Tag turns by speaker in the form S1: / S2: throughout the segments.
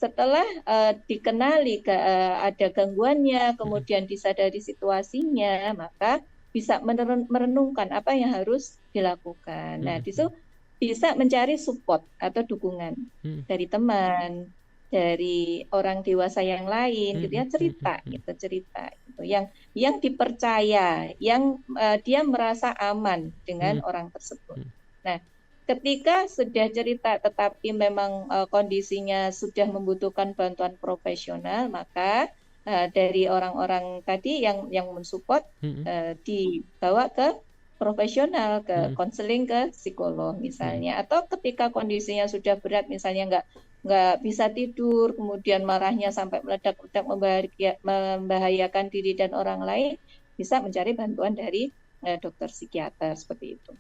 S1: setelah dikenali ada gangguannya,
S2: Mhm.
S1: kemudian disadari situasinya, maka bisa merenungkan apa yang harus dilakukan. Nah,
S2: Mhm
S1: di situ
S2: mhm.
S1: bisa mencari support atau dukungan
S2: Mhm.
S1: dari teman, dari orang dewasa yang lain, gitu
S2: Mhm
S1: ya,
S2: mhm
S1: cerita,
S2: mhm.
S1: gitu, yang dipercaya, yang dia merasa aman dengan
S2: Mhm
S1: orang tersebut.
S2: mhm.
S1: Nah, ketika sudah cerita tetapi memang kondisinya sudah membutuhkan bantuan profesional, maka dari orang-orang tadi yang mensupport
S2: Mhm
S1: dibawa ke profesional, ke
S2: mhm
S1: konseling, ke psikolog
S2: mhm.
S1: misalnya. Atau ketika kondisinya sudah berat, misalnya nggak bisa tidur, kemudian marahnya sampai meledak-ledak membahayakan diri dan orang lain, bisa mencari bantuan dari dokter psikiater seperti itu.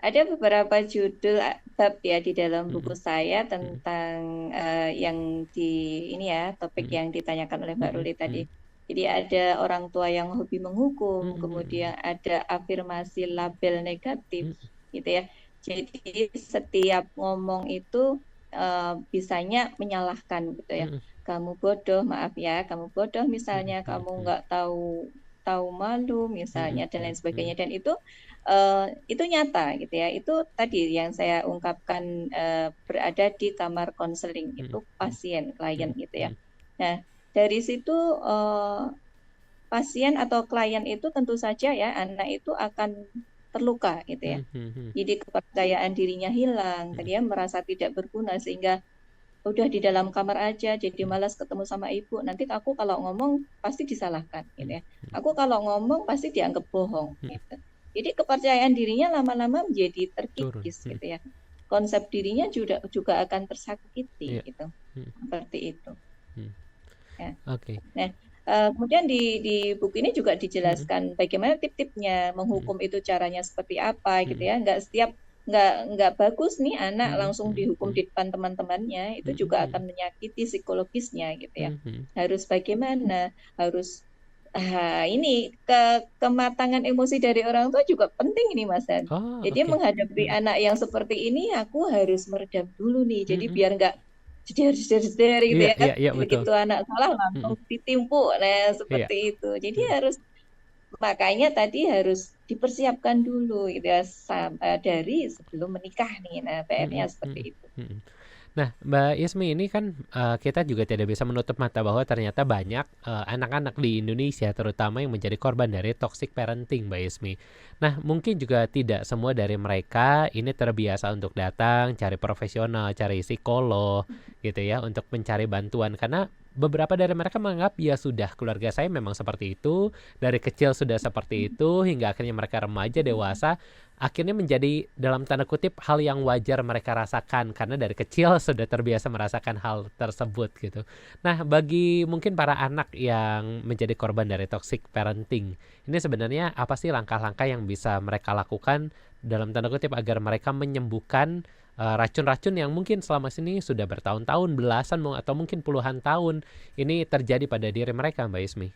S1: Ada beberapa judul bab ya di dalam buku
S2: Mhm
S1: saya
S2: mhm
S1: tentang yang di ini ya topik
S2: mhm
S1: yang ditanyakan oleh Mbak
S2: mhm
S1: Ruli tadi.
S2: mhm
S1: Jadi ada orang tua yang hobi menghukum,
S2: mhm
S1: kemudian
S2: mhm
S1: ada afirmasi label negatif,
S2: mhm
S1: gitu ya. Jadi setiap ngomong itu bisanya menyalahkan gitu ya.
S2: mhm
S1: Kamu bodoh, maaf ya, kamu bodoh
S2: mhm
S1: misalnya,
S2: mhm
S1: kamu
S2: mhm
S1: nggak tahu tahu malu
S2: mhm
S1: misalnya dan lain
S2: mhm
S1: sebagainya. Dan itu nyata gitu ya. Itu tadi yang saya ungkapkan berada di kamar konseling
S2: mhm
S1: itu pasien klien
S2: mhm
S1: gitu ya.
S2: mhm
S1: Nah, dari situ pasien atau klien itu tentu saja ya anak itu akan terluka gitu ya.
S2: mhm mhm
S1: Jadi kepercayaan dirinya hilang,
S2: mhm
S1: dia merasa tidak berguna sehingga udah di dalam kamar aja jadi
S2: mhm
S1: malas ketemu sama ibu. Nanti aku kalau ngomong pasti disalahkan gitu
S2: mhm
S1: ya. Aku kalau ngomong pasti dianggap bohong
S2: mhm.
S1: gitu. Jadi kepercayaan dirinya lama-lama menjadi
S2: Turun.
S1: terkikis
S2: Mhm
S1: gitu ya. Konsep dirinya juga akan tersakiti
S2: iya.
S1: gitu.
S2: Mhm
S1: Seperti itu
S2: mhm.
S1: ya.
S2: Oke.
S1: Nah, kemudian di buku ini juga
S2: Mhm
S1: dijelaskan bagaimana tip-tipnya
S2: mhm
S1: menghukum itu caranya seperti apa gitu
S2: mhm
S1: ya. Nggak bagus nih anak
S2: mhm
S1: langsung
S2: mhm
S1: dihukum
S2: mhm
S1: di depan teman-temannya, itu
S2: mhm
S1: juga
S2: mhm
S1: akan menyakiti psikologisnya gitu ya.
S2: mhm mhm.
S1: Harus bagaimana? Harus ini kematangan emosi dari orang tua juga penting ini Mas Han.
S2: Oh,
S1: Jadi
S2: oke.
S1: menghadapi
S2: Mhm
S1: anak yang seperti ini aku harus meredam dulu nih. Jadi
S2: mhm.
S1: biar nggak jeder-jeder gitu
S2: Iya
S1: ya.
S2: iya iya, betul.
S1: Begitu anak salah
S2: Mhm.
S1: langsung ditimpuk. Nah,
S2: Iya.
S1: seperti itu. Jadi
S2: Mhm
S1: makanya tadi harus dipersiapkan dulu gitu ya dari sebelum menikah nih. Nah, PR-nya
S2: mhm
S1: seperti
S2: mhm
S1: itu.
S2: mhm. Nah, Mbak Yasmi ini kan kita juga tidak bisa menutup mata bahwa ternyata banyak anak-anak di Indonesia terutama yang menjadi korban dari toxic parenting, Mbak Yasmi. Nah, mungkin juga tidak semua dari mereka ini terbiasa untuk datang, cari profesional, cari psikolog gitu ya untuk mencari bantuan karena beberapa dari mereka menganggap ya sudah keluarga saya memang seperti itu, dari kecil sudah seperti itu hingga akhirnya mereka remaja, dewasa akhirnya menjadi dalam tanda kutip hal yang wajar mereka rasakan karena dari kecil sudah terbiasa merasakan hal tersebut gitu. Nah, bagi mungkin para anak yang menjadi korban dari toxic parenting, ini sebenarnya apa sih langkah-langkah yang bisa mereka lakukan dalam tanda kutip agar mereka menyembuhkan racun-racun yang mungkin selama ini sudah bertahun-tahun, belasan atau mungkin puluhan tahun ini terjadi pada diri mereka, Mbak Ismi.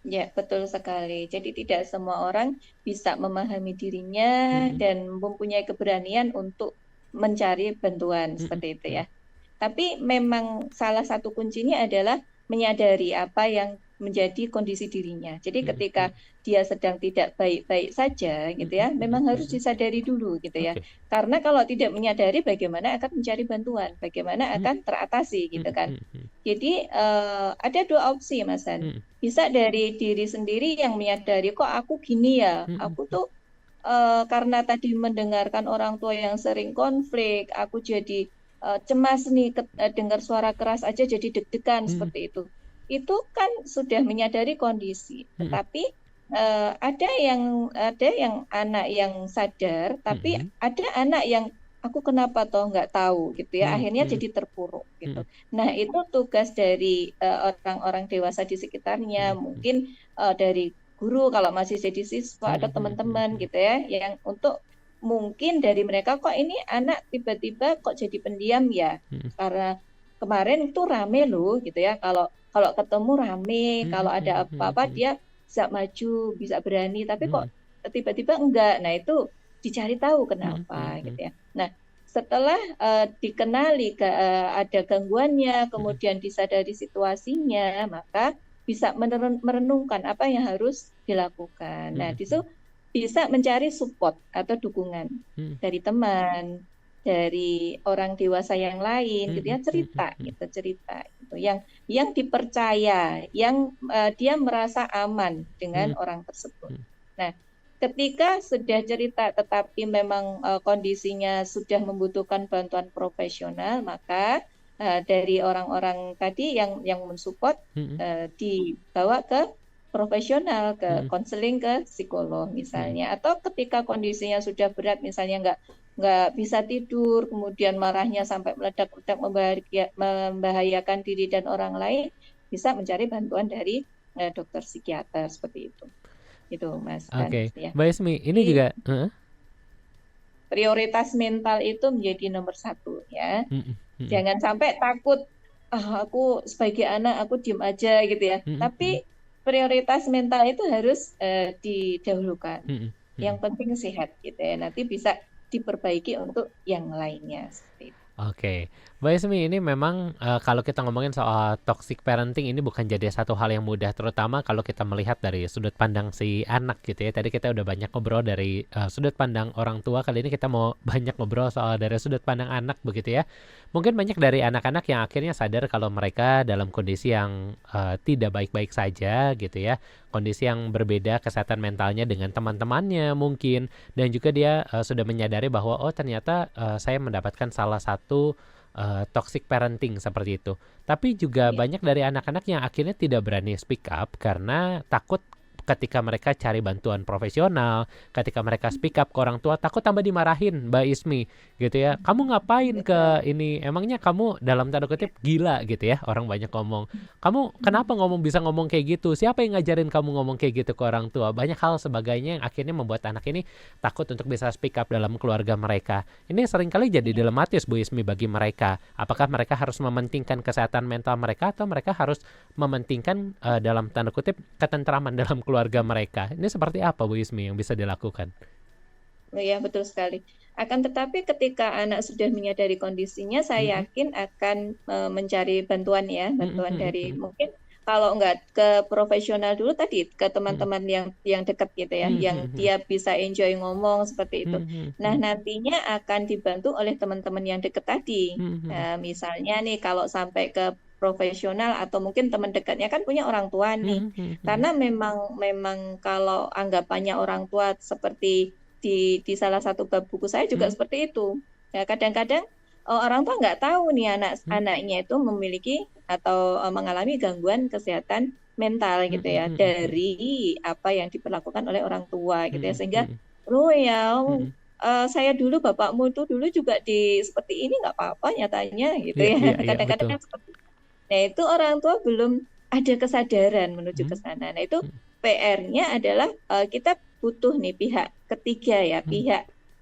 S1: Ya, betul sekali. Jadi tidak semua orang bisa memahami dirinya
S2: Mm-mm,
S1: dan mempunyai keberanian untuk mencari bantuan
S2: mm-mm,
S1: seperti itu
S2: mm-mm,
S1: ya. Tapi memang salah satu kuncinya adalah menyadari apa yang menjadi kondisi dirinya. Jadi
S2: mm-mm,
S1: ketika dia sedang tidak baik-baik saja gitu
S2: mm-mm,
S1: ya,
S2: mm-mm,
S1: memang harus
S2: mm-mm.
S1: disadari dulu gitu ya.
S2: Oke.
S1: Karena kalau tidak menyadari bagaimana akan mencari bantuan, bagaimana
S2: Mm,
S1: akan teratasi gitu
S2: mm,
S1: kan.
S2: mm, mm,
S1: Jadi ada dua opsi Mas Han.
S2: mm,
S1: Bisa dari diri sendiri yang menyadari kok aku gini ya,
S2: mm,
S1: aku
S2: mm,
S1: tuh karena tadi mendengarkan orang tua yang sering konflik, aku jadi cemas nih dengar suara keras aja jadi deg-degan
S2: mm,
S1: seperti itu. Itu kan sudah menyadari kondisi.
S2: mm,
S1: Tetapi ada yang anak yang sadar, tapi
S2: mm,
S1: ada anak yang aku kenapa toh nggak tahu gitu ya,
S2: mm,
S1: akhirnya
S2: mm,
S1: jadi terpuruk gitu.
S2: mm,
S1: Nah itu tugas dari orang-orang dewasa di sekitarnya,
S2: mm,
S1: mungkin dari guru kalau masih jadi siswa atau teman-teman
S2: mm,
S1: gitu ya yang untuk mungkin dari mereka kok ini anak tiba-tiba kok jadi pendiam ya
S2: mm,
S1: karena kemarin itu rame loh gitu ya kalau kalau ketemu rame
S2: mm,
S1: kalau
S2: mm,
S1: ada
S2: mm,
S1: apa-apa
S2: mm,
S1: dia bisa maju, bisa berani, tapi kok
S2: Mhm.
S1: tiba-tiba enggak. Nah, itu dicari tahu
S2: Mhm
S1: kenapa gitu
S2: mhm
S1: ya. Nah, setelah dikenali ada gangguannya,
S2: mhm
S1: kemudian disadari situasinya, maka bisa merenungkan apa yang harus dilakukan. Nah,
S2: mhm
S1: di situ
S2: mhm
S1: bisa mencari support atau dukungan
S2: mhm
S1: dari teman, dari orang dewasa yang lain gitu
S2: mhm
S1: ya,
S2: mhm
S1: cerita
S2: mhm
S1: gitu, cerita gitu. Yang dipercaya, yang dia merasa aman dengan
S2: mhm
S1: orang tersebut.
S2: mhm
S1: Nah, ketika sudah cerita tetapi memang kondisinya sudah membutuhkan bantuan profesional, maka dari orang-orang tadi yang mensupport
S2: mhm
S1: dibawa ke profesional, ke
S2: mhm
S1: konseling, ke psikolog
S2: mhm
S1: misalnya. Atau ketika kondisinya sudah berat, misalnya nggak bisa tidur, kemudian marahnya sampai meledak-ledak membahayakan diri dan orang lain, bisa mencari bantuan dari dokter psikiater seperti itu. Itu Mas
S2: Oke,
S1: Hans ya.
S2: Mbak Ismi, ini
S1: Jadi
S2: juga heeh,
S1: prioritas mental itu menjadi nomor satu ya.
S2: mhm mhm
S1: Jangan sampai takut, aku sebagai anak aku diem aja gitu ya.
S2: mhm mhm
S1: Tapi prioritas mental itu harus didahulukan.
S2: mhm
S1: Yang
S2: mhm.
S1: penting sehat gitu ya. Nanti bisa diperbaiki untuk yang lainnya seperti itu.
S2: Oke, Mbak Ismi, ini memang kalau kita ngomongin soal toxic parenting ini bukan jadi satu hal yang mudah, terutama kalau kita melihat dari sudut pandang si anak gitu ya. Tadi kita udah banyak ngobrol dari sudut pandang orang tua, kali ini kita mau banyak ngobrol soal dari sudut pandang anak begitu ya. Mungkin banyak dari anak-anak yang akhirnya sadar kalau mereka dalam kondisi yang tidak baik-baik saja gitu ya. Kondisi yang berbeda kesehatan mentalnya dengan teman-temannya mungkin. Dan juga dia sudah menyadari bahwa oh ternyata saya mendapatkan salah satu toxic parenting seperti itu. Tapi juga
S1: Iya.
S2: banyak dari anak-anak yang akhirnya tidak berani speak up karena takut ketika mereka cari bantuan profesional, ketika mereka speak up ke orang tua takut tambah dimarahin Mbak Ismi gitu ya. Kamu ngapain ke
S1: Betul.
S2: ini? Emangnya kamu dalam tanda kutip gila gitu ya. Orang banyak ngomong. Kamu kenapa bisa ngomong kayak gitu? Siapa yang ngajarin kamu ngomong kayak gitu ke orang tua? Banyak hal sebagainya yang akhirnya membuat anak ini takut untuk bisa speak up dalam keluarga mereka. Ini seringkali jadi
S1: Iya.
S2: dilematis Bu Ismi bagi mereka. Apakah mereka harus mementingkan kesehatan mental mereka atau mereka harus mementingkan dalam tanda kutip ketentraman dalam keluarga mereka? Ini seperti apa Bu Ismi yang bisa dilakukan?
S1: Oh iya, betul sekali. Akan tetapi ketika anak sudah menyadari kondisinya, saya
S2: Mm-mm.
S1: yakin akan mencari bantuan ya,
S2: Mm-mm,
S1: bantuan dari
S2: mm-mm,
S1: mungkin kalau enggak ke profesional dulu tadi, ke
S2: mm-mm,
S1: teman-teman yang dekat gitu ya, yang
S2: mm-mm,
S1: dia bisa enjoy ngomong seperti itu. Nah,
S2: mm-mm,
S1: nantinya akan dibantu oleh teman-teman yang dekat tadi.
S2: mm-mm,
S1: Misalnya nih kalau sampai ke profesional atau mungkin teman dekatnya kan punya orang tua nih.
S2: mm-mm,
S1: Karena memang memang kalau anggapannya orang tua seperti di salah satu bab buku saya juga
S2: mm-mm,
S1: seperti itu. Ya, kadang-kadang orang tua nggak tahu nih anak-anaknya itu memiliki atau mengalami gangguan kesehatan mental gitu ya
S2: mm-mm,
S1: dari apa yang diperlakukan oleh orang tua gitu ya
S2: mm-mm,
S1: sehingga
S2: mm-mm,
S1: lo ya
S2: mm-mm.
S1: saya dulu bapakmu itu dulu juga di seperti ini nggak apa-apa nyatanya gitu
S2: Iya,
S1: ya
S2: iya, iya,
S1: kadang-kadang
S2: betul.
S1: kan seperti itu. Nah itu orang tua belum ada kesadaran menuju ke
S2: Mm,
S1: sana. Nah itu
S2: mm,
S1: PR-nya adalah kita butuh nih pihak ketiga ya,
S2: mm.
S1: pihak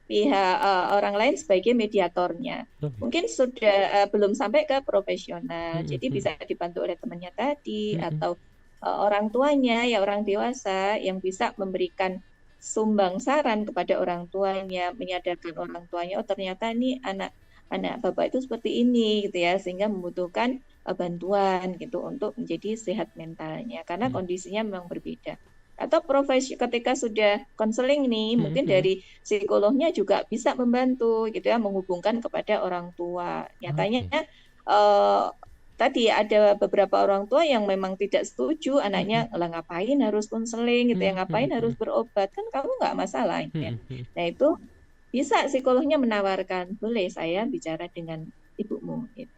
S1: pihak orang lain sebagai mediatornya.
S2: Oke.
S1: Mungkin sudah belum sampai ke profesional,
S2: Mm,
S1: jadi
S2: mm,
S1: bisa dibantu oleh temannya tadi
S2: mm, mm,
S1: atau orang tuanya ya orang dewasa yang bisa memberikan sumbang saran kepada orang tuanya, menyadarkan orang tuanya, oh ternyata nih anak bapak itu seperti ini gitu ya, sehingga membutuhkan bantuan gitu untuk menjadi sehat mentalnya karena
S2: mm,
S1: kondisinya memang berbeda. Atau profesi ketika sudah konseling nih,
S2: mm,
S1: mungkin
S2: mm.
S1: dari psikolognya juga bisa membantu gitu ya, menghubungkan kepada orang tua. Nyatanya
S2: Oke.
S1: eh, tadi ada beberapa orang tua yang memang tidak setuju
S2: Mm,
S1: anaknya lah ngapain harus konseling gitu ya,
S2: mm,
S1: ngapain
S2: mm,
S1: harus
S2: mm,
S1: berobat kan kamu nggak masalah ya.
S2: mm, mm.
S1: Nah itu bisa psikolognya menawarkan boleh saya bicara dengan ibumu gitu.